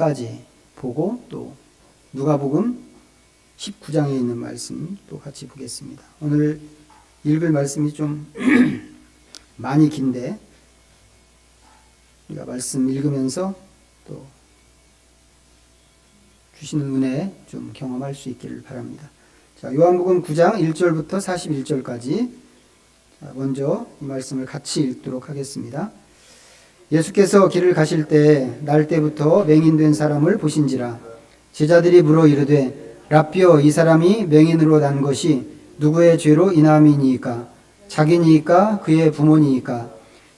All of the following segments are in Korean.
까지 보고 또 누가복음 19장에 있는 말씀 또 같이 보겠습니다. 오늘 읽을 말씀이 좀 많이 긴데 우리가 말씀 읽으면서 또 주시는 은혜 좀 경험할 수 있기를 바랍니다. 자, 요한복음 9장 1절부터 41절까지 먼저 이 말씀을 같이 읽도록 하겠습니다. 예수께서 길을 가실 때 날 때부터 맹인된 사람을 보신지라. 제자들이 물어 이르되 랍비여, 이 사람이 맹인으로 난 것이 누구의 죄로 인함이니이까? 자기니이까 그의 부모니이까?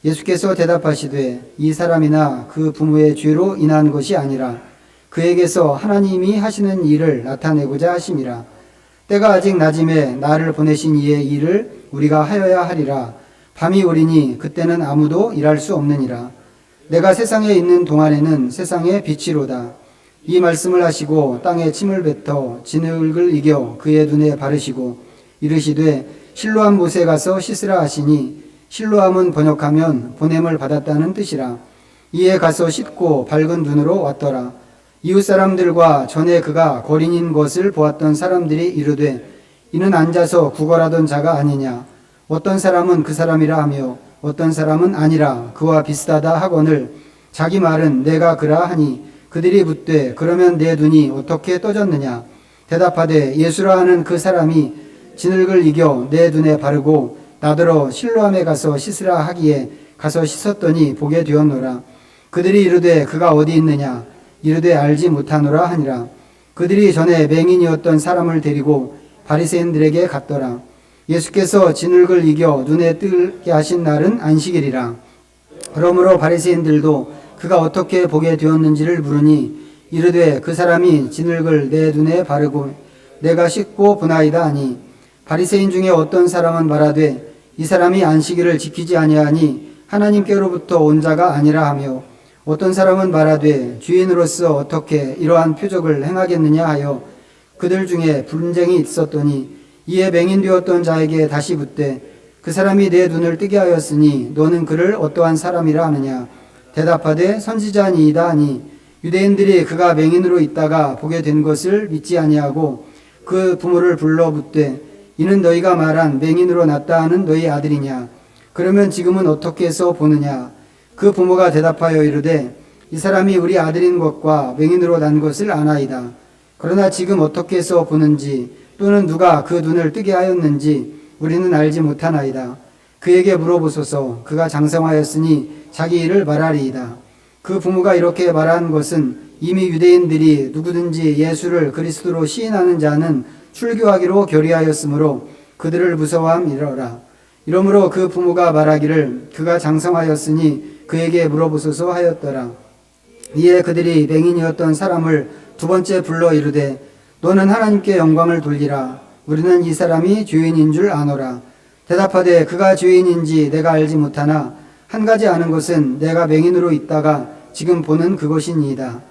예수께서 대답하시되 이 사람이나 그 부모의 죄로 인한 것이 아니라 그에게서 하나님이 하시는 일을 나타내고자 하심이라. 때가 아직 낮음에 나를 보내신 이의 일을 우리가 하여야 하리라. 밤이 오리니 그때는 아무도 일할 수 없느니라. 내가 세상에 있는 동안에는 세상의 빛이로다. 이 말씀을 하시고 땅에 침을 뱉어 진흙을 이겨 그의 눈에 바르시고 이르시되 실로암 못에 가서 씻으라 하시니, 실로암은 번역하면 보냄을 받았다는 뜻이라. 이에 가서 씻고 밝은 눈으로 왔더라. 이웃 사람들과 전에 그가 거린인 것을 보았던 사람들이 이르되 이는 앉아서 구걸하던 자가 아니냐. 어떤 사람은 그 사람이라 하며 어떤 사람은 아니라 그와 비슷하다 하거늘 자기 말은 내가 그라 하니, 그들이 묻되 그러면 내 눈이 어떻게 떠졌느냐. 대답하되 예수라 하는 그 사람이 진흙을 이겨 내 눈에 바르고 나더러 실로암에 가서 씻으라 하기에 가서 씻었더니 보게 되었노라. 그들이 이르되 그가 어디 있느냐. 이르되 알지 못하노라 하니라. 그들이 전에 맹인이었던 사람을 데리고 바리새인들에게 갔더라. 예수께서 진흙을 이겨 눈에 뜨게 하신 날은 안식일이라. 그러므로 바리새인들도 그가 어떻게 보게 되었는지를 물으니 이르되 그 사람이 진흙을 내 눈에 바르고 내가 씻고 보나이다 하니, 바리새인 중에 어떤 사람은 말하되 이 사람이 안식일을 지키지 아니하니 하나님께로부터 온 자가 아니라 하며, 어떤 사람은 말하되 주인으로서 어떻게 이러한 표적을 행하겠느냐 하여 그들 중에 분쟁이 있었더니, 이에 맹인되었던 자에게 다시 묻되 그 사람이 내 눈을 뜨게 하였으니 너는 그를 어떠한 사람이라 하느냐. 대답하되 선지자니이다 하니, 유대인들이 그가 맹인으로 있다가 보게 된 것을 믿지 아니하고 그 부모를 불러 묻되 이는 너희가 말한 맹인으로 났다 하는 너희 아들이냐. 그러면 지금은 어떻게 해서 보느냐. 그 부모가 대답하여 이르되 이 사람이 우리 아들인 것과 맹인으로 난 것을 아나이다. 그러나 지금 어떻게 해서 보는지 또는 누가 그 눈을 뜨게 하였는지 우리는 알지 못하나이다. 그에게 물어보소서. 그가 장성하였으니 자기 일을 말하리이다. 그 부모가 이렇게 말한 것은 이미 유대인들이 누구든지 예수를 그리스도로 시인하는 자는 출교하기로 결의하였으므로 그들을 무서워함이러라. 이러므로 그 부모가 말하기를 그가 장성하였으니 그에게 물어보소서 하였더라. 이에 그들이 맹인이었던 사람을 두 번째 불러 이르되 너는 하나님께 영광을 돌리라. 우리는 이 사람이 죄인인 줄 아노라. 대답하되 그가 죄인인지 내가 알지 못하나 한 가지 아는 것은 내가 맹인으로 있다가 지금 보는 그것이니이다.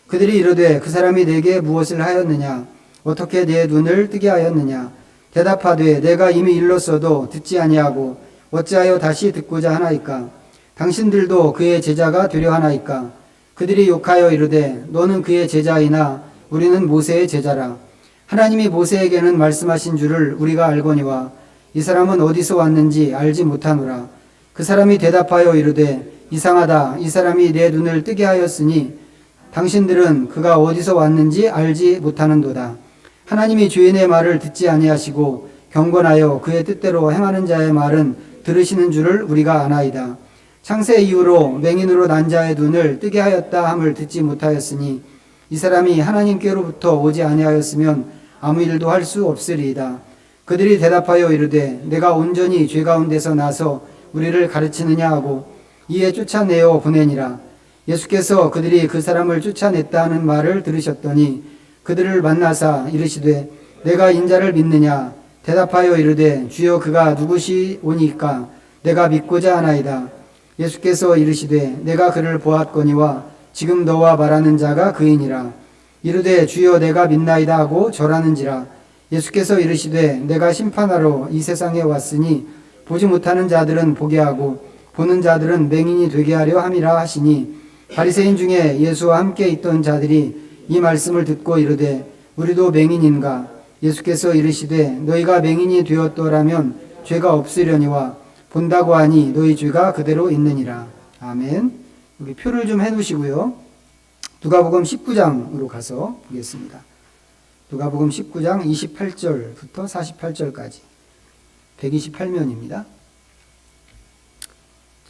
그들이 이르되 그 사람이 내게 무엇을 하였느냐. 어떻게 내 눈을 뜨게 하였느냐. 대답하되 내가 이미 일렀어도 듣지 아니하고 어찌하여 다시 듣고자 하나이까. 당신들도 그의 제자가 되려 하나이까. 그들이 욕하여 이르되 너는 그의 제자이나 우리는 모세의 제자라. 하나님이 모세에게는 말씀하신 줄을 우리가 알거니와 이 사람은 어디서 왔는지 알지 못하노라. 그 사람이 대답하여 이르되 이상하다. 이 사람이 내 눈을 뜨게 하였으니 당신들은 그가 어디서 왔는지 알지 못하는도다. 하나님이 죄인의 말을 듣지 아니하시고 경건하여 그의 뜻대로 행하는 자의 말은 들으시는 줄을 우리가 아나이다. 창세 이후로 맹인으로 난 자의 눈을 뜨게 하였다 함을 듣지 못하였으니 이 사람이 하나님께로부터 오지 아니하였으면 아무 일도 할 수 없으리이다. 그들이 대답하여 이르되 내가 온전히 죄 가운데서 나서 우리를 가르치느냐 하고 이에 쫓아내어 보내니라. 예수께서 그들이 그 사람을 쫓아냈다 하는 말을 들으셨더니 그들을 만나사 이르시되 내가 인자를 믿느냐. 대답하여 이르되 주여 그가 누구시오니까 내가 믿고자 하나이다. 예수께서 이르시되 내가 그를 보았거니와 지금 너와 말하는 자가 그이니라. 이르되 주여 내가 믿나이다 하고 절하는지라. 예수께서 이르시되 내가 심판하러 이 세상에 왔으니 보지 못하는 자들은 보게 하고 보는 자들은 맹인이 되게 하려 함이라 하시니, 바리새인 중에 예수와 함께 있던 자들이 이 말씀을 듣고 이르되 우리도 맹인인가? 예수께서 이르시되 너희가 맹인이 되었더라면 죄가 없으려니와 본다고 하니 너희 죄가 그대로 있느니라. 아멘. 우리 표를 좀 해놓으시고요. 누가복음 19장으로 가서 보겠습니다. 누가복음 19장 28절부터 48절까지 128면입니다.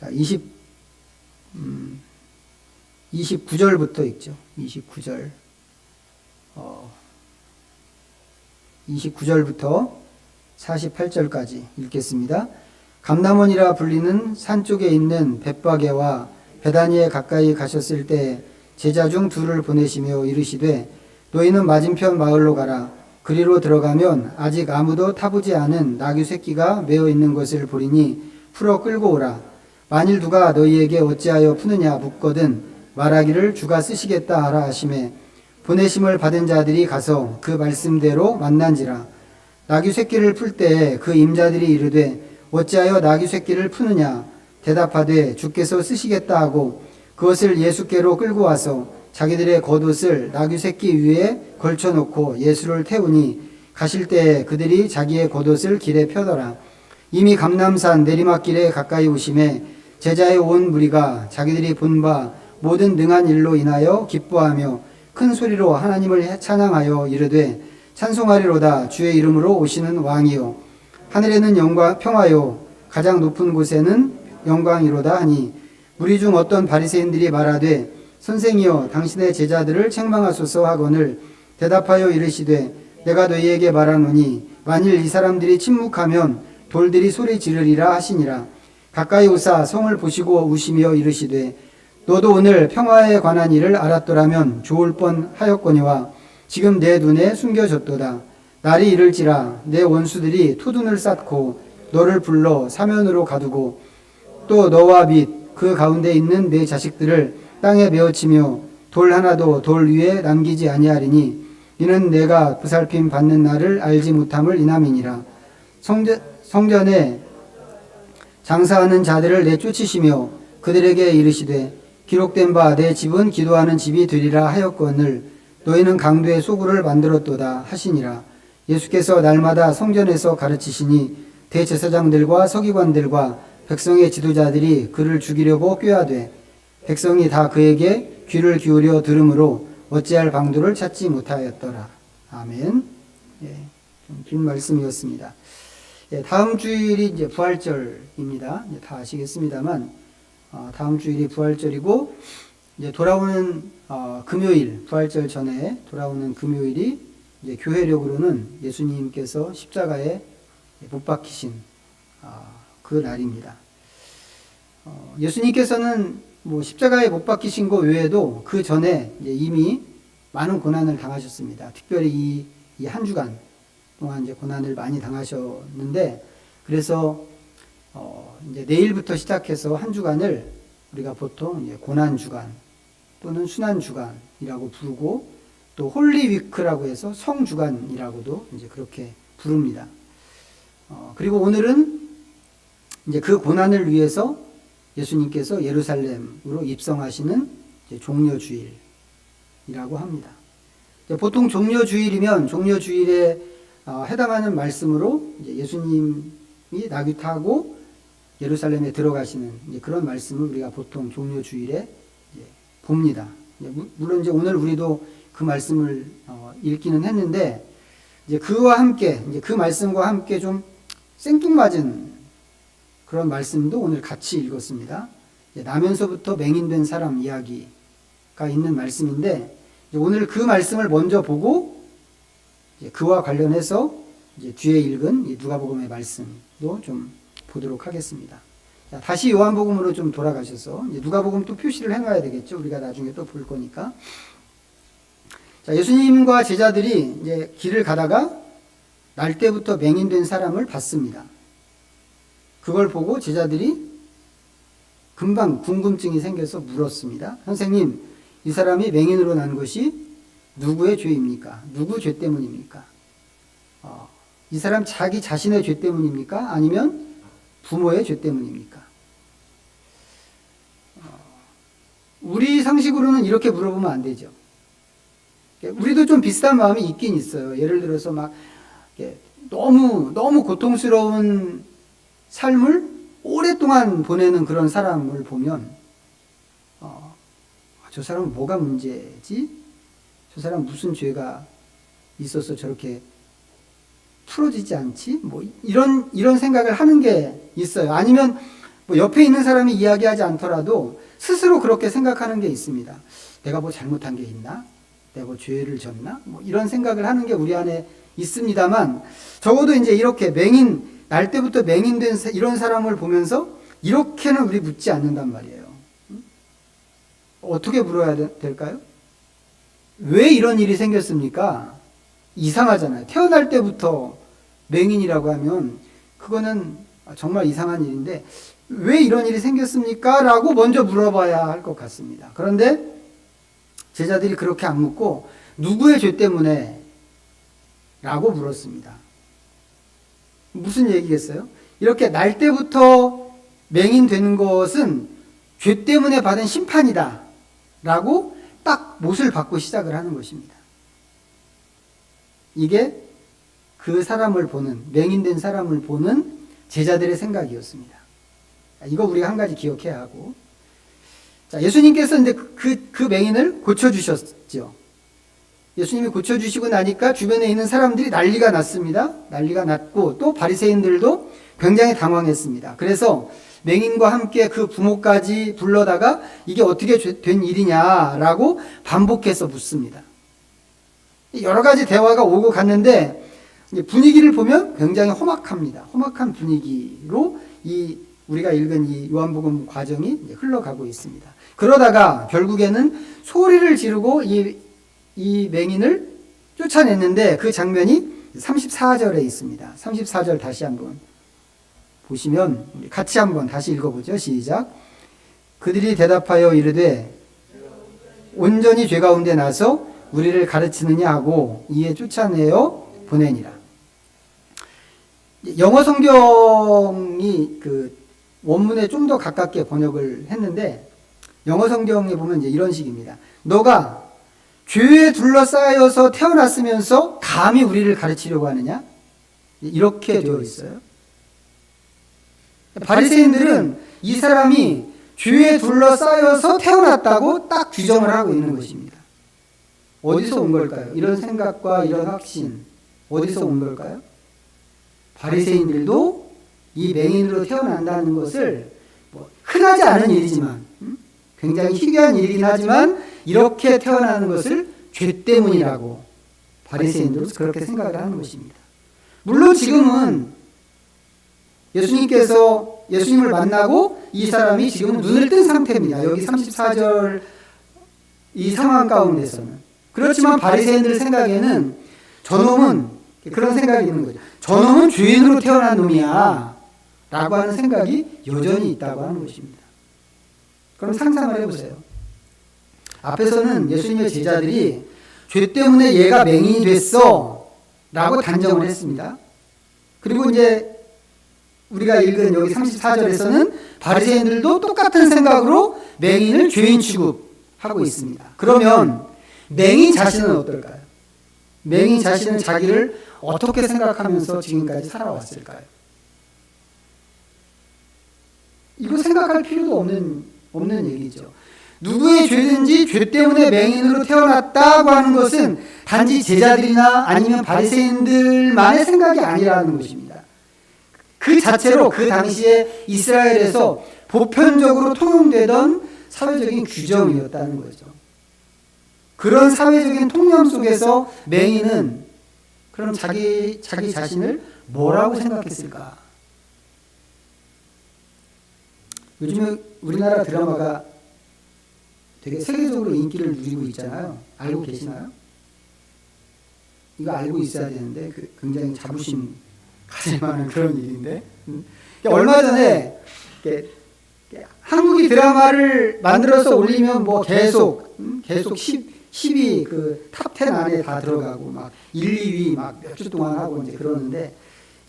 자, 29절부터 읽죠. 29절부터 48절까지 읽겠습니다. 감람원이라 불리는 산 쪽에 있는 벳바게와 베다니에 가까이 가셨을 때 제자 중 둘을 보내시며 이르시되 너희는 맞은편 마을로 가라. 그리로 들어가면 아직 아무도 타보지 않은 나귀 새끼가 메어 있는 것을 보리니 풀어 끌고 오라. 만일 누가 너희에게 어찌하여 푸느냐 묻거든 말하기를 주가 쓰시겠다 하라 하시매 보내심을 받은 자들이 가서 그 말씀대로 만난지라. 나귀 새끼를 풀 때에 그 임자들이 이르되 어찌하여 나귀 새끼를 푸느냐 대답하되 주께서 쓰시겠다 하고 그것을 예수께로 끌고 와서 자기들의 겉옷을 나귀 새끼 위에 걸쳐놓고 예수를 태우니 가실 때에 그들이 자기의 겉옷을 길에 펴더라. 이미 감람산 내리막길에 가까이 오심에 제자의 온 무리가 자기들이 본 바 모든 능한 일로 인하여 기뻐하며 큰 소리로 하나님을 찬양하여 이르되 찬송하리로다. 주의 이름으로 오시는 왕이요 하늘에는 영광 평화요 가장 높은 곳에는 영광이로다 하니 무리 중 어떤 바리새인들이 말하되 선생이여 당신의 제자들을 책망하소서 하거늘 대답하여 이르시되 내가 너희에게 말하노니 만일 이 사람들이 침묵하면 돌들이 소리 지르리라 하시니라. 가까이 오사 성을 보시고 우시며 이르시되 너도 오늘 평화에 관한 일을 알았더라면 좋을 뻔하였거니와 지금 내 눈에 숨겨졌도다. 날이 이를지라 내 원수들이 토둔을 쌓고 너를 불러 사면으로 가두고 또 너와 및 그 가운데 있는 내 자식들을 땅에 메어치며 돌 하나도 돌 위에 남기지 아니하리니 이는 내가 보살핌 받는 날을 알지 못함을 인함이니라. 성전에 장사하는 자들을 내쫓으시며 그들에게 이르시되 기록된 바 내 집은 기도하는 집이 되리라 하였거늘 너희는 강도의 소굴을 만들었도다 하시니라. 예수께서 날마다 성전에서 가르치시니 대제사장들과 서기관들과 백성의 지도자들이 그를 죽이려고 꾀하되 백성이 다 그에게 귀를 기울여 들으므로 어찌할 방도를 찾지 못하였더라. 아멘. 예, 좀 긴 말씀이었습니다. 예, 다음 주일이 이제 부활절입니다. 다 아시겠습니다만 다음 주일이 부활절이고 이제 돌아오는 금요일 부활절 전에 돌아오는 금요일이 이제 교회력으로는 예수님께서 십자가에 못 박히신 그 날입니다. 예수님께서는 뭐 십자가에 못 박히신 것 외에도 그 전에 이제 이미 많은 고난을 당하셨습니다. 특별히 이 한 주간 동안 이제 고난을 많이 당하셨는데 그래서 이제 내일부터 시작해서 한 주간을 우리가 보통 이제 고난 주간 또는 순환 주간이라고 부르고 또 홀리 위크라고 해서 성 주간이라고도 이제 그렇게 부릅니다. 그리고 오늘은 이제 그 고난을 위해서 예수님께서 예루살렘으로 입성하시는 이제 종려주일이라고 합니다. 보통 종려주일이면 종려주일에 해당하는 말씀으로 이제 예수님이 나귀 타고 예루살렘에 들어가시는 이제 그런 말씀을 우리가 보통 종려주일에 이제 봅니다. 물론 이제 오늘 우리도 그 말씀을 읽기는 했는데 이제 그와 함께 이제 그 말씀과 함께 좀 생뚱맞은 그런 말씀도 오늘 같이 읽었습니다. 나면서부터 맹인된 사람 이야기가 있는 말씀인데 오늘 그 말씀을 먼저 보고 그와 관련해서 이제 뒤에 읽은 누가복음의 말씀도 좀 보도록 하겠습니다. 자, 다시 요한복음으로 좀 돌아가셔서 누가복음 또 표시를 해놔야 되겠죠. 우리가 나중에 또 볼 거니까. 자, 예수님과 제자들이 이제 길을 가다가 날 때부터 맹인된 사람을 봤습니다. 그걸 보고 제자들이 금방 궁금증이 생겨서 물었습니다. 선생님, 이 사람이 맹인으로 난 것이 누구의 죄입니까? 누구 죄 때문입니까? 이 사람 자기 자신의 죄 때문입니까? 아니면 부모의 죄 때문입니까? 우리 상식으로는 이렇게 물어보면 안 되죠. 우리도 좀 비슷한 마음이 있긴 있어요. 예를 들어서 막 너무 고통스러운 삶을 오랫동안 보내는 그런 사람을 보면 저 사람은 뭐가 문제지? 저 사람 무슨 죄가 있어서 저렇게 풀어지지 않지? 뭐 이런 생각을 하는 게 있어요. 아니면 뭐 옆에 있는 사람이 이야기하지 않더라도 스스로 그렇게 생각하는 게 있습니다. 내가 뭐 잘못한 게 있나? 내가 뭐 죄를 졌나? 뭐 이런 생각을 하는 게 우리 안에 있습니다만, 적어도 이제 이렇게 날 때부터 맹인된 이런 사람을 보면서 이렇게는 우리 묻지 않는단 말이에요. 어떻게 물어야 될까요? 왜 이런 일이 생겼습니까? 이상하잖아요. 태어날 때부터 맹인이라고 하면 그거는 정말 이상한 일인데 왜 이런 일이 생겼습니까? 라고 먼저 물어봐야 할 것 같습니다. 그런데 제자들이 그렇게 안 묻고 누구의 죄 때문에? 라고 물었습니다. 무슨 얘기겠어요? 이렇게 날 때부터 맹인된 것은 죄 때문에 받은 심판이다 라고 딱 못을 받고 시작을 하는 것입니다. 이게 그 사람을 보는, 맹인된 사람을 보는 제자들의 생각이었습니다. 이거 우리가 한 가지 기억해야 하고, 자, 예수님께서 이제 그 맹인을 고쳐주셨죠. 예수님이 고쳐주시고 나니까 주변에 있는 사람들이 난리가 났습니다. 난리가 났고 또 바리새인들도 굉장히 당황했습니다. 그래서 맹인과 함께 그 부모까지 불러다가 이게 어떻게 된 일이냐라고 반복해서 묻습니다. 여러 가지 대화가 오고 갔는데 분위기를 보면 굉장히 험악합니다. 험악한 분위기로 우리가 읽은 이 요한복음 과정이 흘러가고 있습니다. 그러다가 결국에는 소리를 지르고 이 맹인을 쫓아냈는데 그 장면이 34절에 있습니다. 34절 다시 한번 보시면 우리 같이 한번 다시 읽어보죠. 시작. 그들이 대답하여 이르되 온전히 죄 가운데 나서 우리를 가르치느냐 하고 이에 쫓아내어 보내니라. 영어 성경이 그 원문에 좀 더 가깝게 번역을 했는데 영어 성경에 보면 이제 이런 식입니다. 너가 죄에 둘러싸여서 태어났으면서 감히 우리를 가르치려고 하느냐? 이렇게 되어 있어요. 바리새인들은 이 사람이 죄에 둘러싸여서 태어났다고 딱 규정을 하고 있는 것입니다. 어디서 온 걸까요? 이런 생각과 이런 확신 어디서 온 걸까요? 바리새인들도 이 맹인으로 태어난다는 것을 흔하지 않은 일이지만 굉장히 희귀한 일이긴 하지만 이렇게 태어나는 것을 죄 때문이라고 바리새인들은 그렇게 생각을 하는 것입니다. 물론 지금은 예수님을 만나고 이 사람이 지금 눈을 뜬 상태입니다. 여기 34절 이 상황 가운데서는. 그렇지만 바리새인들 생각에는 저놈은 그런 생각이 있는 거죠. 저놈은 죄인으로 태어난 놈이야 라고 하는 생각이 여전히 있다고 하는 것입니다. 그럼 상상을 해보세요. 앞에서는 예수님의 제자들이 죄 때문에 얘가 맹인이 됐어 라고 단정을 했습니다. 그리고 이제 우리가 읽은 여기 34절에서는 바리새인들도 똑같은 생각으로 맹인을 죄인 취급하고 있습니다. 그러면 맹인 자신은 어떨까요? 맹인 자신은 자기를 어떻게 생각하면서 지금까지 살아왔을까요? 이거 생각할 필요도 없는 얘기죠. 누구의 죄든지 죄 때문에 맹인으로 태어났다고 하는 것은 단지 제자들이나 아니면 바리새인들만의 생각이 아니라는 것입니다. 그 자체로 그 당시에 이스라엘에서 보편적으로 통용되던 사회적인 규정이었다는 거죠. 그런 사회적인 통념 속에서 맹인은 그럼 자기 자신을 뭐라고 생각했을까? 요즘에 우리나라 드라마가 되게 세계적으로 인기를 누리고 있잖아요. 알고 계시나요? 이거 알고 있어야 되는데 굉장히 자부심 가질 만한 그런 일인데 얼마 전에 한국이 드라마를 만들어서 올리면 뭐 계속 10위 그 탑 10 안에 다 들어가고 막 1, 2위 막 몇 주 동안 하고 이제 그러는데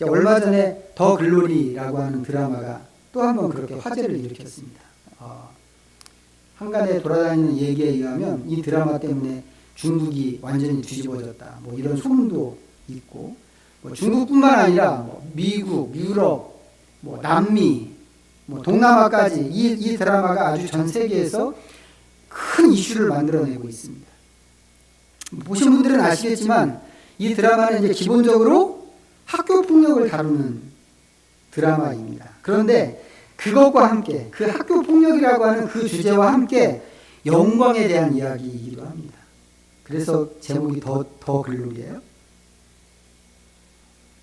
얼마 전에 더 글로리라고 하는 드라마가 또 한 번 그렇게 화제를 일으켰습니다. 한간에 돌아다니는 얘기에 의하면 이 드라마 때문에 중국이 완전히 뒤집어졌다. 뭐 이런 소문도 있고, 뭐 중국뿐만 아니라 뭐 미국, 유럽, 뭐 남미, 뭐 동남아까지 이 드라마가 아주 전 세계에서 큰 이슈를 만들어내고 있습니다. 보신 분들은 아시겠지만 이 드라마는 이제 기본적으로 학교 폭력을 다루는 드라마입니다. 그런데 그것과 함께 그 학교 폭력이라고 하는 그 주제와 함께 영광에 대한 이야기이기도 합니다. 그래서 제목이 더 글로리예요.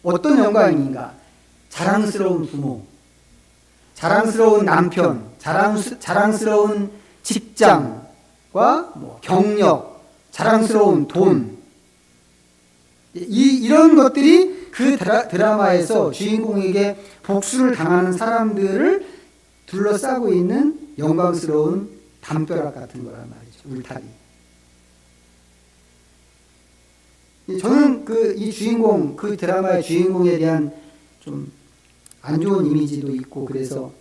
어떤 영광인가? 자랑스러운 부모, 자랑스러운 남편, 자랑스러운 직장과 뭐 경력, 자랑스러운 돈, 이런 것들이 그 드라마에서 주인공에게 복수를 당하는 사람들을 둘러싸고 있는 영광스러운 담벼락 같은 거란 말이죠. 울타리. 저는 이 주인공, 그 드라마의 주인공에 대한 좀 안 좋은 이미지도 있고 그래서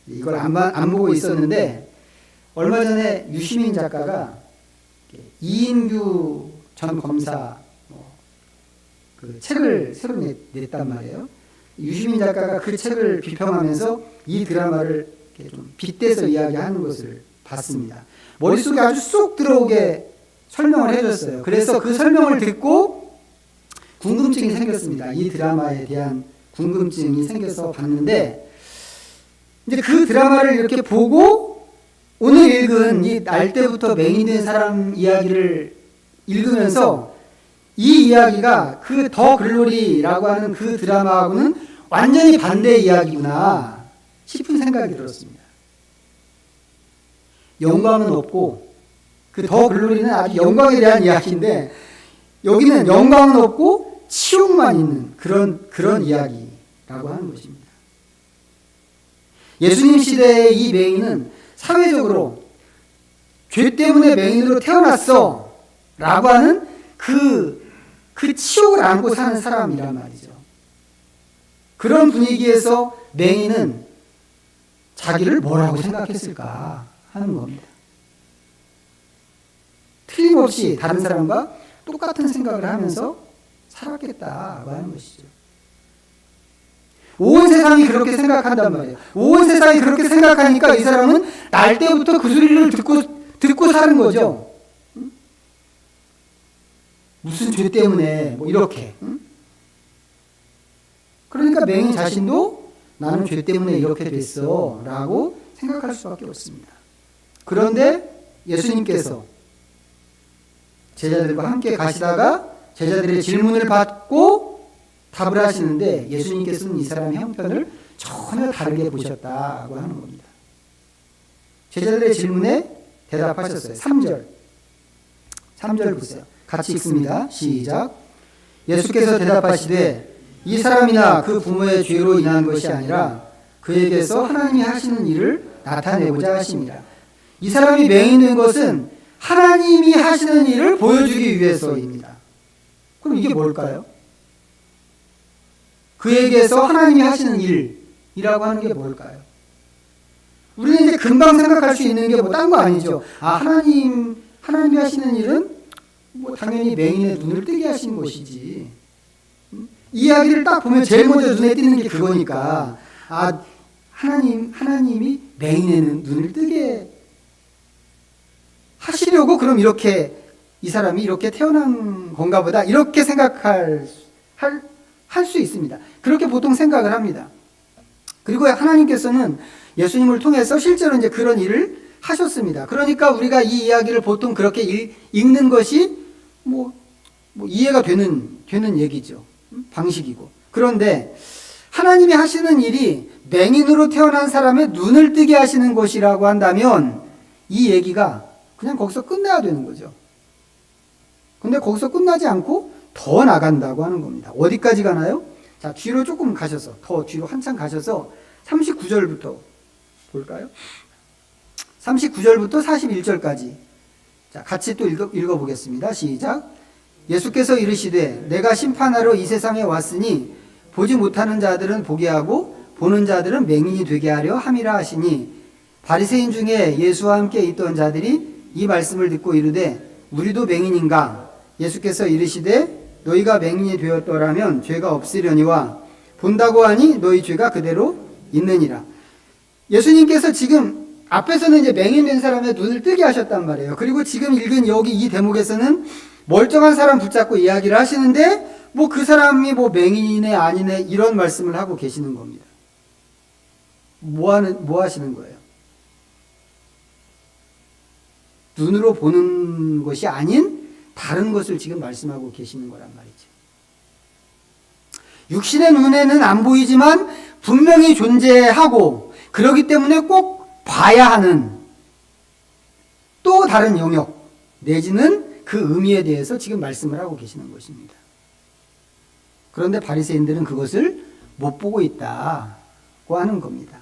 이걸 안 보고 있었는데, 얼마 전에 유시민 작가가 이인규 전 검사 그 책을 새로 냈단 말이에요. 유시민 작가가 그 책을 비평하면서 이 드라마를 좀 빗대서 이야기하는 것을 봤습니다. 머릿속에 아주 쏙 들어오게 설명을 해줬어요. 그래서 그 설명을 듣고 궁금증이 생겼습니다. 이 드라마에 대한 궁금증이 생겨서 봤는데, 이제 그 드라마를 이렇게 보고 오늘 읽은 이 날 때부터 맹인된 사람 이야기를 읽으면서 이 이야기가 그 더 글로리라고 하는 그 드라마하고는 완전히 반대의 이야기구나 싶은 생각이 들었습니다. 영광은 없고, 그 더 글로리는 아주 영광에 대한 이야기인데, 여기는 영광은 없고 치욕만 있는 그런 이야기라고 하는 것입니다. 예수님 시대의 이 맹인은 사회적으로 죄 때문에 맹인으로 태어났어 라고 하는 그 치욕을 안고 사는 사람이란 말이죠. 그런 분위기에서 맹인은 자기를 뭐라고 생각했을까 하는 겁니다. 틀림없이 다른 사람과 똑같은 생각을 하면서 살았겠다고 하는 것이죠. 온 세상이 그렇게 생각한단 말이에요. 온 세상이 그렇게 생각하니까 이 사람은 날 때부터 그 소리를 듣고 사는 거죠. 무슨 죄 때문에 뭐 이렇게. 그러니까 맹인 자신도 나는 죄 때문에 이렇게 됐어 라고 생각할 수밖에 없습니다. 그런데 예수님께서 제자들과 함께 가시다가 제자들의 질문을 받고 답을 하시는데, 예수님께서는 이 사람의 형편을 전혀 다르게 보셨다고 하는 겁니다. 제자들의 질문에 대답하셨어요. 3절 보세요. 같이 읽습니다. 시작. 예수께서 대답하시되 이 사람이나 그 부모의 죄로 인한 것이 아니라 그에게서 하나님이 하시는 일을 나타내고자 하십니다. 이 사람이 맹인된 것은 하나님이 하시는 일을 보여주기 위해서입니다. 그럼 이게 뭘까요? 그에게서 하나님이 하시는 일이라고 하는 게 뭘까요? 우리는 이제 금방 생각할 수 있는 게 뭐 딴 거 아니죠. 하나님이 하시는 일은 뭐 당연히 맹인의 눈을 뜨게 하시는 것이지. 이 이야기를 딱 보면 제일 먼저 눈에 띄는 게 그거니까, 하나님이 맹인의 눈을 뜨게 하시려고 그럼 이렇게 이 사람이 이렇게 태어난 건가 보다, 이렇게 생각할 수 있습니다. 그렇게 보통 생각을 합니다. 그리고 하나님께서는 예수님을 통해서 실제로 이제 그런 일을 하셨습니다. 그러니까 우리가 이 이야기를 보통 그렇게 읽는 것이 뭐 이해가 되는 얘기죠. 방식이고. 그런데 하나님이 하시는 일이 맹인으로 태어난 사람의 눈을 뜨게 하시는 것이라고 한다면 이 얘기가 그냥 거기서 끝내야 되는 거죠. 근데 거기서 끝나지 않고 더 나간다고 하는 겁니다. 어디까지 가나요? 자, 뒤로 조금 가셔서, 더 뒤로 한참 가셔서 39절부터 볼까요? 39절부터 41절까지. 자, 같이 또 읽어보겠습니다. 시작. 예수께서 이르시되 내가 심판하러 이 세상에 왔으니 보지 못하는 자들은 보게 하고 보는 자들은 맹인이 되게 하려 함이라 하시니 바리새인 중에 예수와 함께 있던 자들이 이 말씀을 듣고 이르되 우리도 맹인인가? 예수께서 이르시되 너희가 맹인이 되었더라면 죄가 없으려니와 본다고 하니 너희 죄가 그대로 있느니라. 예수님께서 지금 앞에서는 이제 맹인된 사람의 눈을 뜨게 하셨단 말이에요. 그리고 지금 읽은 여기 이 대목에서는 멀쩡한 사람 붙잡고 이야기를 하시는데 뭐 그 사람이 뭐 맹인이네 아니네 이런 말씀을 하고 계시는 겁니다. 뭐 하시는 거예요? 눈으로 보는 것이 아닌 다른 것을 지금 말씀하고 계시는 거란 말이죠. 육신의 눈에는 안 보이지만 분명히 존재하고 그렇기 때문에 꼭 봐야 하는 또 다른 영역 내지는 그 의미에 대해서 지금 말씀을 하고 계시는 것입니다. 그런데 바리새인들은 그것을 못 보고 있다고 하는 겁니다.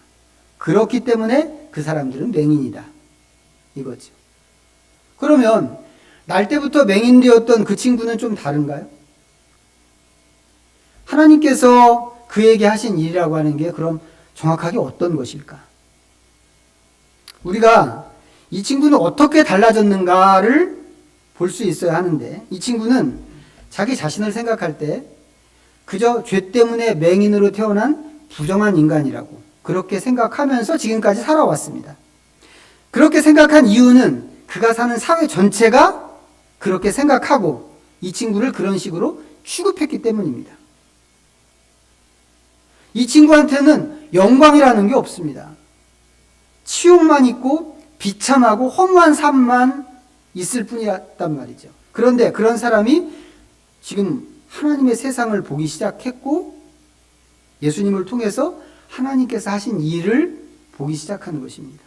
그렇기 때문에 그 사람들은 맹인이다 이거죠. 그러면 날 때부터 맹인되었던 그 친구는 좀 다른가요? 하나님께서 그에게 하신 일이라고 하는 게 그럼 정확하게 어떤 것일까? 우리가 이 친구는 어떻게 달라졌는가를 볼 수 있어야 하는데 이 친구는 자기 자신을 생각할 때 그저 죄 때문에 맹인으로 태어난 부정한 인간이라고 그렇게 생각하면서 지금까지 살아왔습니다. 그렇게 생각한 이유는 그가 사는 사회 전체가 그렇게 생각하고 이 친구를 그런 식으로 취급했기 때문입니다. 이 친구한테는 영광이라는 게 없습니다. 치욕만 있고 비참하고 허무한 삶만 있을 뿐이었단 말이죠. 그런데 그런 사람이 지금 하나님의 세상을 보기 시작했고 예수님을 통해서 하나님께서 하신 일을 보기 시작하는 것입니다.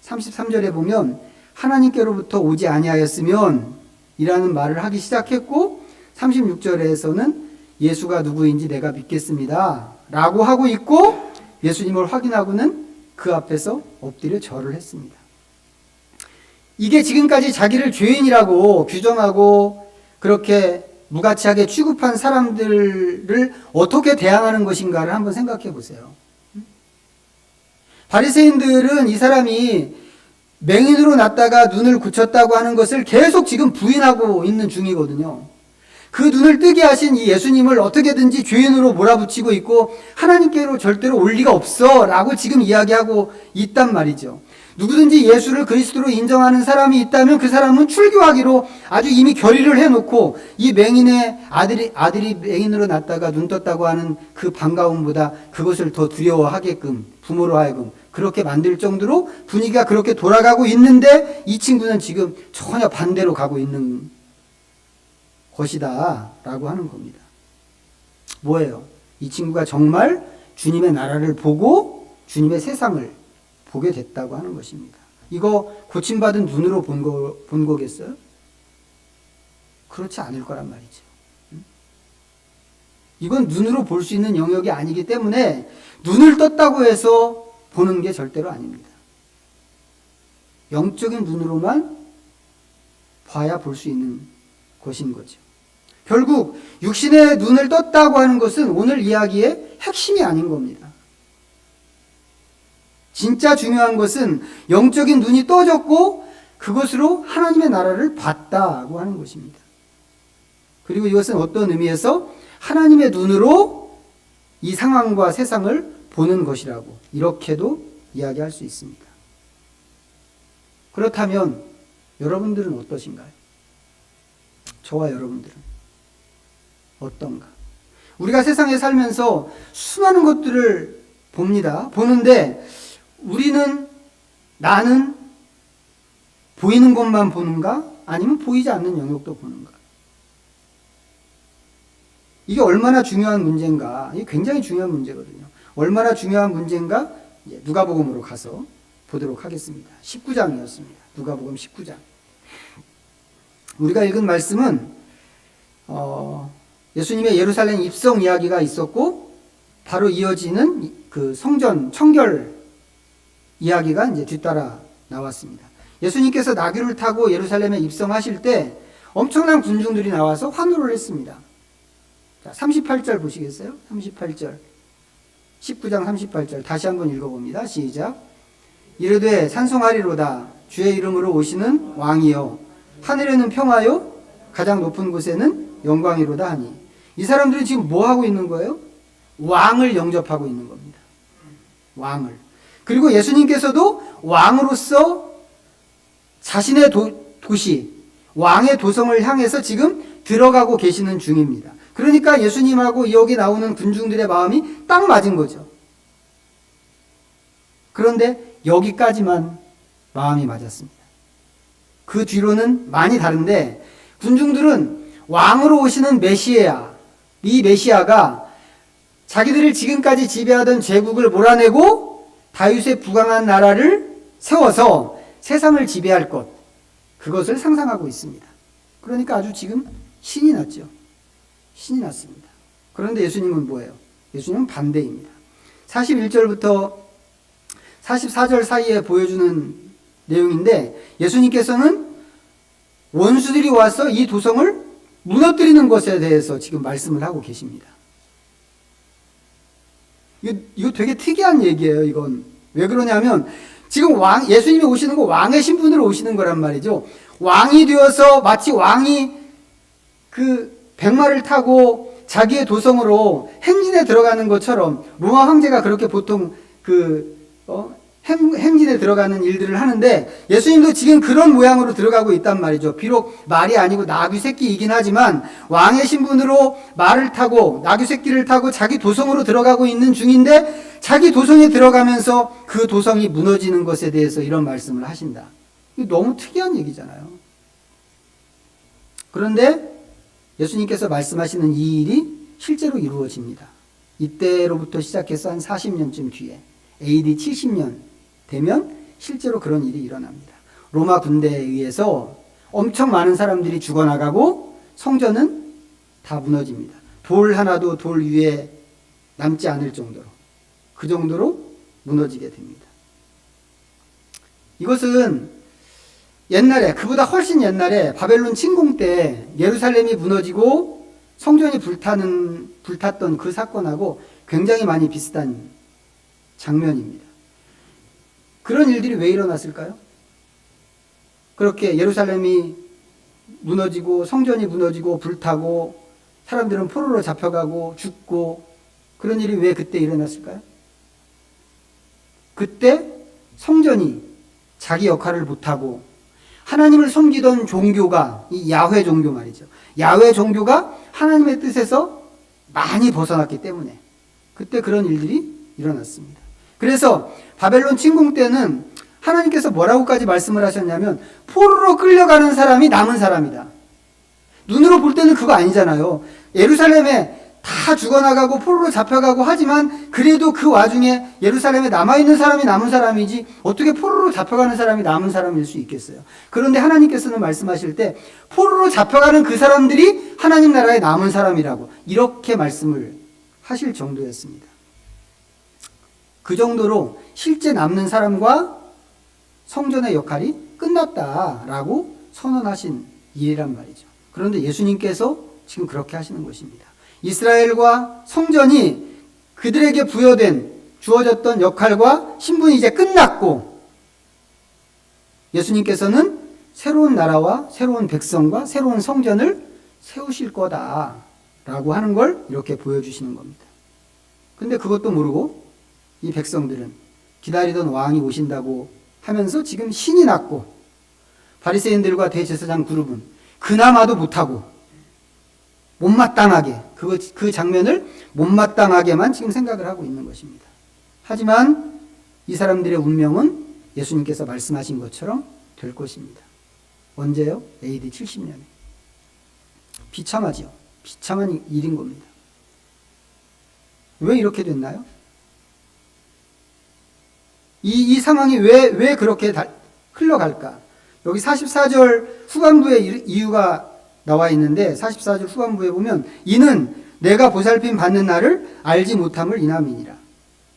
33절에 보면 하나님께로부터 오지 아니하였으면 이라는 말을 하기 시작했고 36절에서는 예수가 누구인지 내가 믿겠습니다 라고 하고 있고 예수님을 확인하고는 그 앞에서 엎드려 절을 했습니다. 이게 지금까지 자기를 죄인이라고 규정하고 그렇게 무가치하게 취급한 사람들을 어떻게 대항하는 것인가를 한번 생각해 보세요. 바리새인들은 이 사람이 맹인으로 났다가 눈을 고쳤다고 하는 것을 계속 지금 부인하고 있는 중이거든요. 그 눈을 뜨게 하신 이 예수님을 어떻게든지 죄인으로 몰아붙이고 있고 하나님께로 절대로 올 리가 없어 라고 지금 이야기하고 있단 말이죠. 누구든지 예수를 그리스도로 인정하는 사람이 있다면 그 사람은 출교하기로 아주 이미 결의를 해놓고 이 맹인의 아들이 맹인으로 났다가 눈 떴다고 하는 그 반가움보다 그것을 더 두려워하게끔 부모로 하여금 그렇게 만들 정도로 분위기가 그렇게 돌아가고 있는데 이 친구는 지금 전혀 반대로 가고 있는 것이다 라고 하는 겁니다. 뭐예요? 이 친구가 정말 주님의 나라를 보고 주님의 세상을 보게 됐다고 하는 것입니다. 이거 고침받은 눈으로 본 거겠어요? 그렇지 않을 거란 말이죠. 이건 눈으로 볼 수 있는 영역이 아니기 때문에 눈을 떴다고 해서 보는 게 절대로 아닙니다. 영적인 눈으로만 봐야 볼 수 있는 것인 거죠. 결국 육신의 눈을 떴다고 하는 것은 오늘 이야기의 핵심이 아닌 겁니다. 진짜 중요한 것은 영적인 눈이 떠졌고 그것으로 하나님의 나라를 봤다고 하는 것입니다. 그리고 이것은 어떤 의미에서 하나님의 눈으로 이 상황과 세상을 보는 것이라고 이렇게도 이야기할 수 있습니다. 그렇다면 여러분들은 어떠신가요? 저와 여러분들은 어떤가? 우리가 세상에 살면서 수많은 것들을 봅니다. 보는데 나는 보이는 것만 보는가? 아니면 보이지 않는 영역도 보는가? 이게 얼마나 중요한 문제인가? 이게 굉장히 중요한 문제거든요. 얼마나 중요한 문제인가? 이제 누가복음으로 가서 보도록 하겠습니다. 19장이었습니다. 누가복음 19장. 우리가 읽은 말씀은 예수님의 예루살렘 입성 이야기가 있었고 바로 이어지는 그 성전 청결 이야기가 이제 뒤따라 나왔습니다. 예수님께서 나귀를 타고 예루살렘에 입성하실 때 엄청난 군중들이 나와서 환호를 했습니다. 자, 38절 보시겠어요? 38절. 19장 38절 다시 한번 읽어봅니다. 시작. 이르되 찬송하리로다 주의 이름으로 오시는 왕이여 하늘에는 평화요 가장 높은 곳에는 영광이로다 하니. 이 사람들이 지금 뭐 하고 있는 거예요? 왕을 영접하고 있는 겁니다. 왕을. 그리고 예수님께서도 왕으로서 자신의 도시, 왕의 도성을 향해서 지금 들어가고 계시는 중입니다. 그러니까 예수님하고 여기 나오는 군중들의 마음이 딱 맞은 거죠. 그런데 여기까지만 마음이 맞았습니다. 그 뒤로는 많이 다른데 군중들은 왕으로 오시는 메시아, 이 메시아가 자기들을 지금까지 지배하던 제국을 몰아내고 다윗의 부강한 나라를 세워서 세상을 지배할 것, 그것을 상상하고 있습니다. 그러니까 아주 지금 신이 났죠. 신이 났습니다. 그런데 예수님은 뭐예요? 예수님은 반대입니다. 41절부터 44절 사이에 보여주는 내용인데 예수님께서는 원수들이 와서 이 도성을 무너뜨리는 것에 대해서 지금 말씀을 하고 계십니다. 이거 되게 특이한 얘기예요. 이건 왜 그러냐면 지금 예수님이 오시는 거 왕의 신분으로 오시는 거란 말이죠. 왕이 되어서 마치 왕이 그 백마를 타고 자기의 도성으로 행진에 들어가는 것처럼 로마 황제가 그렇게 보통 행진에 들어가는 일들을 하는데 예수님도 지금 그런 모양으로 들어가고 있단 말이죠. 비록 말이 아니고 나귀 새끼이긴 하지만 왕의 신분으로 말을 타고 나귀 새끼를 타고 자기 도성으로 들어가고 있는 중인데 자기 도성에 들어가면서 그 도성이 무너지는 것에 대해서 이런 말씀을 하신다. 이거 너무 특이한 얘기잖아요. 그런데 예수님께서 말씀하시는 이 일이 실제로 이루어집니다. 이때로부터 시작해서 한 40년쯤 뒤에 AD 70년 되면 실제로 그런 일이 일어납니다. 로마 군대에 의해서 엄청 많은 사람들이 죽어나가고 성전은 다 무너집니다. 돌 하나도 돌 위에 남지 않을 정도로, 그 정도로 무너지게 됩니다. 이것은 옛날에, 그보다 훨씬 옛날에 바벨론 침공 때 예루살렘이 무너지고 성전이 불탔던 그 사건하고 굉장히 많이 비슷한 장면입니다. 그런 일들이 왜 일어났을까요? 그렇게 예루살렘이 무너지고 성전이 무너지고 불타고 사람들은 포로로 잡혀가고 죽고 그런 일이 왜 그때 일어났을까요? 그때 성전이 자기 역할을 못하고 하나님을 섬기던 종교가, 이 야훼 종교 말이죠. 야훼 종교가 하나님의 뜻에서 많이 벗어났기 때문에 그때 그런 일들이 일어났습니다. 그래서 바벨론 침공 때는 하나님께서 뭐라고까지 말씀을 하셨냐면 포로로 끌려가는 사람이 남은 사람이다. 눈으로 볼 때는 그거 아니잖아요. 예루살렘에 다 죽어나가고 포로로 잡혀가고 하지만 그래도 그 와중에 예루살렘에 남아있는 사람이 남은 사람이지 어떻게 포로로 잡혀가는 사람이 남은 사람일 수 있겠어요. 그런데 하나님께서는 말씀하실 때 포로로 잡혀가는 그 사람들이 하나님 나라에 남은 사람이라고 이렇게 말씀을 하실 정도였습니다. 그 정도로 실제 남는 사람과 성전의 역할이 끝났다라고 선언하신 일이란 말이죠. 그런데 예수님께서 지금 그렇게 하시는 것입니다. 이스라엘과 성전이 그들에게 주어졌던 역할과 신분이 이제 끝났고 예수님께서는 새로운 나라와 새로운 백성과 새로운 성전을 세우실 거다라고 하는 걸 이렇게 보여주시는 겁니다. 근데 그것도 모르고 이 백성들은 기다리던 왕이 오신다고 하면서 지금 신이 났고 바리새인들과 대제사장 그룹은 그나마도 못하고 못마땅하게 그 장면을 못마땅하게만 지금 생각을 하고 있는 것입니다. 하지만 이 사람들의 운명은 예수님께서 말씀하신 것처럼 될 것입니다. 언제요? AD 70년에. 비참하죠. 비참한 일인 겁니다. 왜 이렇게 됐나요? 이 상황이 왜 그렇게 흘러갈까? 여기 44절 후반부에 이유가 나와 있는데 44절 후반부에 보면 이는 내가 보살핌 받는 날을 알지 못함을 인함이니라.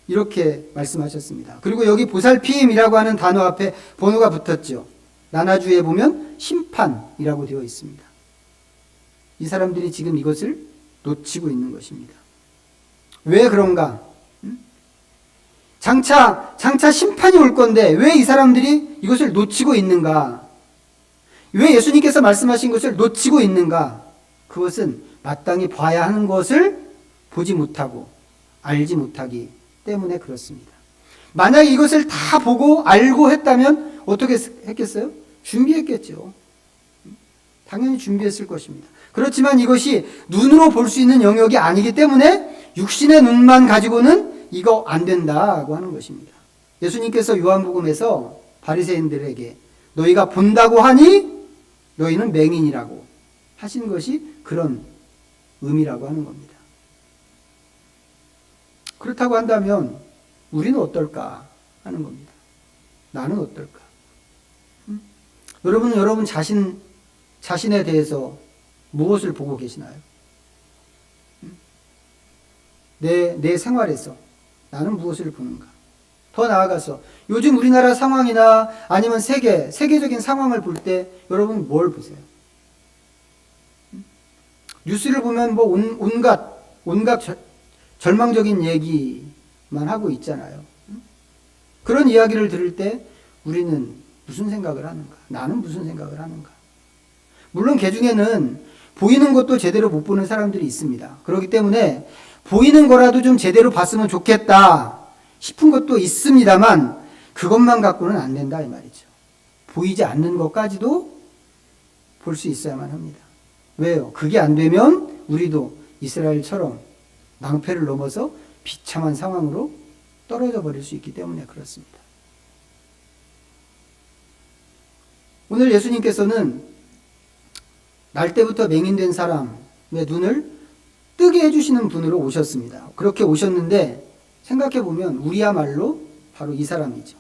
이렇게 말씀하셨습니다. 그리고 여기 보살핌이라고 하는 단어 앞에 번호가 붙었죠. 나나주에 보면 심판이라고 되어 있습니다. 이 사람들이 지금 이것을 놓치고 있는 것입니다. 왜 그런가? 장차 심판이 올 건데 왜 이 사람들이 이것을 놓치고 있는가? 왜 예수님께서 말씀하신 것을 놓치고 있는가? 그것은 마땅히 봐야 하는 것을 보지 못하고 알지 못하기 때문에 그렇습니다. 만약 이것을 다 보고 알고 했다면 어떻게 했겠어요? 준비했겠죠. 당연히 준비했을 것입니다. 그렇지만 이것이 눈으로 볼 수 있는 영역이 아니기 때문에 육신의 눈만 가지고는 이거 안 된다고 하는 것입니다. 예수님께서 요한복음에서 바리새인들에게 너희가 본다고 하니 너희는 맹인이라고 하신 것이 그런 의미라고 하는 겁니다. 그렇다고 한다면 우리는 어떨까 하는 겁니다. 나는 어떨까? 여러분은 여러분 자신에 대해서 무엇을 보고 계시나요? 내 생활에서 나는 무엇을 보는가? 더 나아가서 요즘 우리나라 상황이나 아니면 세계적인 상황을 볼 때 여러분 뭘 보세요? 뉴스를 보면 뭐 온갖 절망적인 얘기만 하고 있잖아요. 그런 이야기를 들을 때 우리는 무슨 생각을 하는가? 나는 무슨 생각을 하는가? 물론 그 중에는 보이는 것도 제대로 못 보는 사람들이 있습니다. 그렇기 때문에 보이는 거라도 좀 제대로 봤으면 좋겠다 싶은 것도 있습니다만 그것만 갖고는 안 된다 이 말이죠. 보이지 않는 것까지도 볼 수 있어야만 합니다. 왜요? 그게 안 되면 우리도 이스라엘처럼 낭패를 넘어서 비참한 상황으로 떨어져 버릴 수 있기 때문에 그렇습니다. 오늘 예수님께서는 날 때부터 맹인된 사람의 눈을 뜨게 해주시는 분으로 오셨습니다. 그렇게 오셨는데 생각해 보면 우리야말로 바로 이 사람이죠.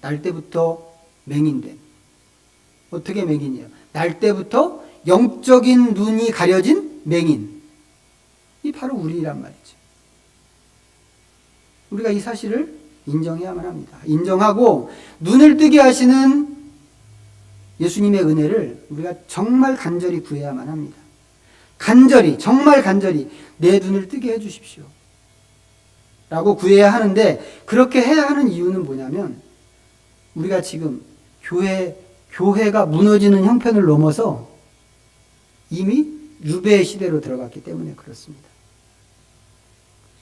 날 때부터 맹인된. 어떻게 맹인이에요? 날 때부터 영적인 눈이 가려진 맹인. 이 바로 우리란 말이죠. 우리가 이 사실을 인정해야만 합니다. 인정하고 눈을 뜨게 하시는 예수님의 은혜를 우리가 정말 간절히 구해야만 합니다. 정말 간절히 내 눈을 뜨게 해주십시오. 라고 구해야 하는데 그렇게 해야 하는 이유는 뭐냐면 우리가 지금 교회가 무너지는 형편을 넘어서 이미 유배의 시대로 들어갔기 때문에 그렇습니다.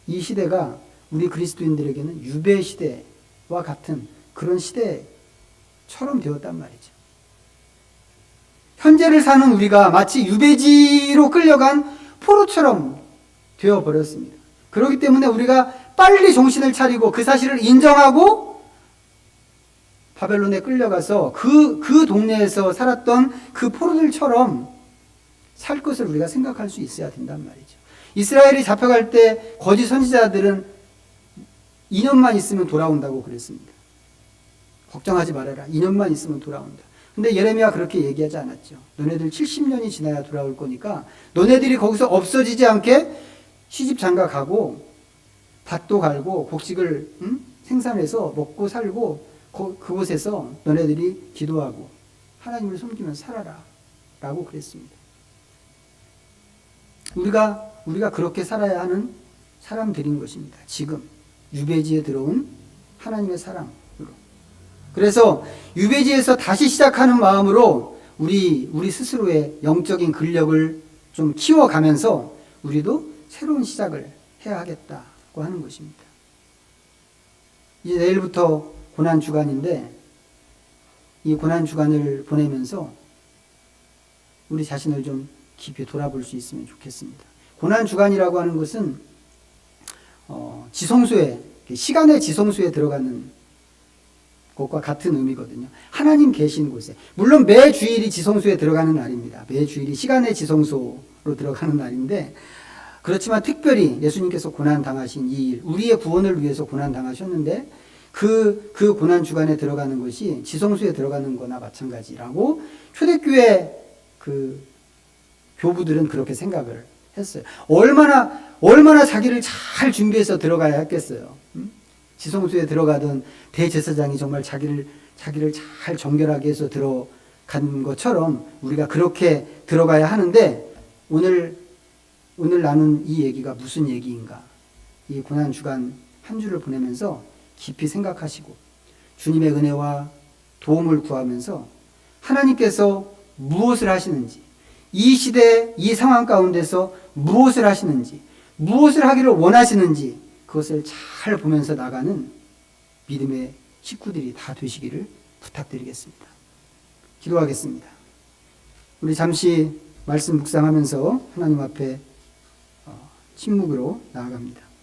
이 시대가 우리 그리스도인들에게는 유배의 시대와 같은 그런 시대처럼 되었단 말이죠. 현재를 사는 우리가 마치 유배지로 끌려간 포로처럼 되어버렸습니다. 그렇기 때문에 우리가 빨리 정신을 차리고 그 사실을 인정하고 바벨론에 끌려가서 그 동네에서 살았던 그 포로들처럼 살 것을 우리가 생각할 수 있어야 된단 말이죠. 이스라엘이 잡혀갈 때 거짓 선지자들은 2년만 있으면 돌아온다고 그랬습니다. 걱정하지 말아라. 2년만 있으면 돌아온다. 근데 예레미야 그렇게 얘기하지 않았죠. 너네들 70년이 지나야 돌아올 거니까 너네들이 거기서 없어지지 않게 시집 장가 가고 밭도 갈고 곡식을 생산해서 먹고 살고 그곳에서 너네들이 기도하고 하나님을 섬기면 살아라 라고 그랬습니다. 우리가 그렇게 살아야 하는 사람들인 것입니다. 지금 유배지에 들어온 하나님의 사랑으로. 그래서 유배지에서 다시 시작하는 마음으로 우리 스스로의 영적인 근력을 좀 키워가면서 우리도 새로운 시작을 해야 하겠다고 하는 것입니다. 이제 내일부터 고난주간인데 이 고난주간을 보내면서 우리 자신을 좀 깊이 돌아볼 수 있으면 좋겠습니다. 고난주간이라고 하는 것은 시간의 지성소에 들어가는 것과 같은 의미거든요. 하나님 계신 곳에. 물론 매 주일이 지성소에 들어가는 날입니다. 매 주일이 시간의 지성소로 들어가는 날인데 그렇지만 특별히 예수님께서 고난당하신 이 일, 우리의 구원을 위해서 고난당하셨는데 그 고난주간에 들어가는 것이 지성소에 들어가는 거나 마찬가지라고 초대교회 그 교부들은 그렇게 생각을 했어요. 얼마나 자기를 잘 준비해서 들어가야 했겠어요. 지성소에 들어가던 대제사장이 정말 자기를 잘 정결하게 해서 들어간 것처럼 우리가 그렇게 들어가야 하는데 오늘 나눈 이 얘기가 무슨 얘기인가? 이 고난주간 한 주를 보내면서 깊이 생각하시고 주님의 은혜와 도움을 구하면서 하나님께서 무엇을 하시는지, 이 시대 이 상황 가운데서 무엇을 하시는지, 무엇을 하기를 원하시는지 그것을 잘 보면서 나가는 믿음의 식구들이 다 되시기를 부탁드리겠습니다. 기도하겠습니다. 우리 잠시 말씀 묵상하면서 하나님 앞에 침묵으로 나아갑니다.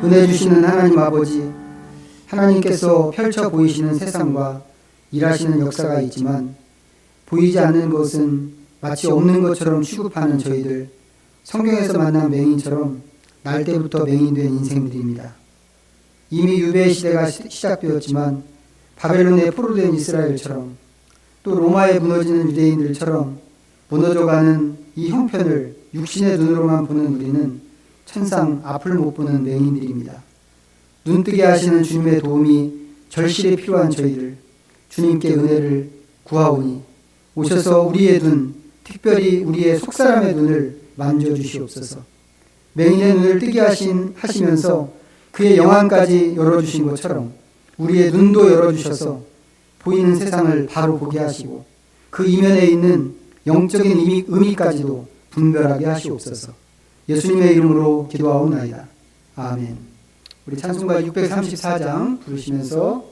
은혜 주시는 하나님 아버지, 하나님께서 펼쳐 보이시는 세상과 일하시는 역사가 있지만 보이지 않는 것은 마치 없는 것처럼 취급하는 저희들, 성경에서 만난 맹인처럼 날 때부터 맹인된 인생들입니다. 이미 유배의 시대가 시작되었지만 바벨론에 포로된 이스라엘처럼 또 로마에 무너지는 유대인들처럼 무너져가는 이 형편을 육신의 눈으로만 보는 우리는 천상 앞을 못 보는 맹인들입니다. 눈뜨게 하시는 주님의 도움이 절실히 필요한 저희를 주님께 은혜를 구하오니 오셔서 우리의 눈, 특별히 우리의 속사람의 눈을 만져주시옵소서. 맹인의 눈을 뜨게 하시면서 그의 영안까지 열어주신 것처럼 우리의 눈도 열어주셔서 보이는 세상을 바로 보게 하시고 그 이면에 있는 영적인 의미까지도 분별하게 하시옵소서. 예수님의 이름으로 기도하옵나이다. 아멘. 우리 찬송가 634장 부르시면서